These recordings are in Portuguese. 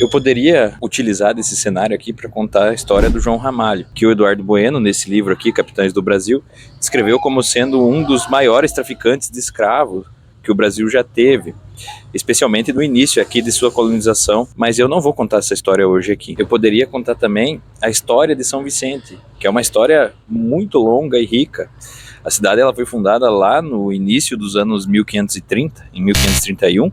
Eu poderia utilizar desse cenário aqui para contar a história do João Ramalho, que o Eduardo Bueno, nesse livro aqui, Capitães do Brasil, descreveu como sendo um dos maiores traficantes de escravos que o Brasil já teve, especialmente no início aqui de sua colonização, mas eu não vou contar essa história hoje aqui. Eu poderia contar também a história de São Vicente, que é uma história muito longa e rica. A cidade ela foi fundada lá no início dos anos 1530, em 1531,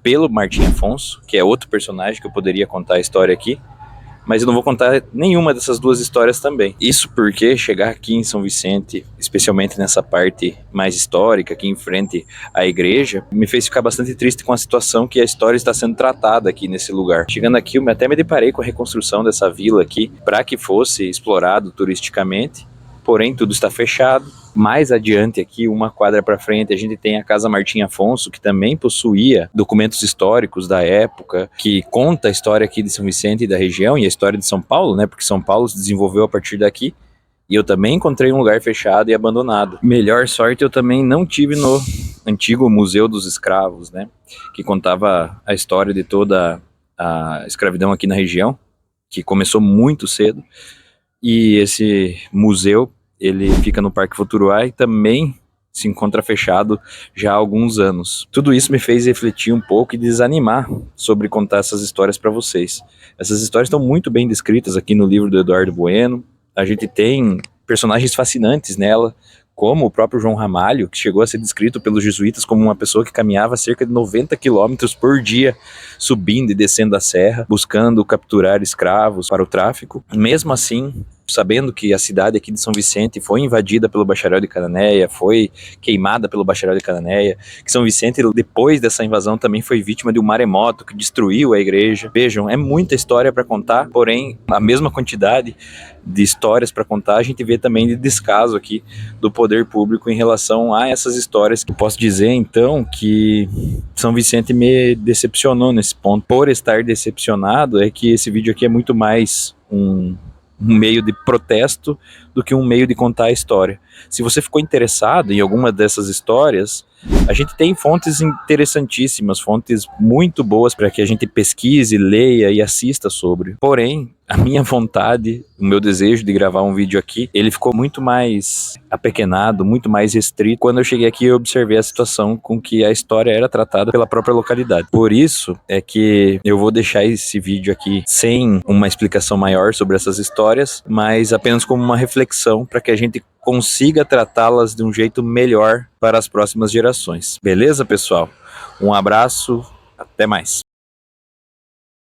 pelo Martim Afonso, que é outro personagem que eu poderia contar a história aqui, mas eu não vou contar nenhuma dessas duas histórias também. Isso porque chegar aqui em São Vicente, especialmente nessa parte mais histórica, aqui em frente à igreja, me fez ficar bastante triste com a situação que a história está sendo tratada aqui nesse lugar. Chegando aqui, eu até me deparei com a reconstrução dessa vila aqui, para que fosse explorado turisticamente, porém tudo está fechado. Mais adiante aqui, uma quadra para frente, a gente tem a Casa Martim Afonso, que também possuía documentos históricos da época, que conta a história aqui de São Vicente e da região, e a história de São Paulo, né? Porque São Paulo se desenvolveu a partir daqui. E eu também encontrei um lugar fechado e abandonado. Melhor sorte eu também não tive no antigo Museu dos Escravos, né? Que contava a história de toda a escravidão aqui na região, que começou muito cedo. E esse museu, ele fica no Parque Futuruá e também se encontra fechado já há alguns anos. Tudo isso me fez refletir um pouco e desanimar sobre contar essas histórias para vocês. Essas histórias estão muito bem descritas aqui no livro do Eduardo Bueno. A gente tem personagens fascinantes nela, como o próprio João Ramalho, que chegou a ser descrito pelos jesuítas como uma pessoa que caminhava cerca de 90 quilômetros por dia, subindo e descendo a serra, buscando capturar escravos para o tráfico. Mesmo assim, sabendo que a cidade aqui de São Vicente foi invadida pelo Bacharel de Cananéia, foi queimada pelo Bacharel de Cananéia, que São Vicente, depois dessa invasão, também foi vítima de um maremoto que destruiu a igreja. Vejam, é muita história para contar, porém, a mesma quantidade de histórias para contar, a gente vê também de descaso aqui do poder público em relação a essas histórias. Eu posso dizer, então, que São Vicente me decepcionou nesse ponto. Por estar decepcionado, é que esse vídeo aqui é muito mais um meio de protesto do que um meio de contar a história. Se você ficou interessado em alguma dessas histórias, a gente tem fontes interessantíssimas, fontes muito boas para que a gente pesquise, leia e assista sobre. Porém, a minha vontade, o meu desejo de gravar um vídeo aqui, ele ficou muito mais apequenado, muito mais restrito. Quando eu cheguei aqui, eu observei a situação com que a história era tratada pela própria localidade. Por isso é que eu vou deixar esse vídeo aqui sem uma explicação maior sobre essas histórias, mas apenas como uma reflexão para que a gente consiga tratá-las de um jeito melhor para as próximas gerações. Beleza, pessoal? Um abraço, até mais.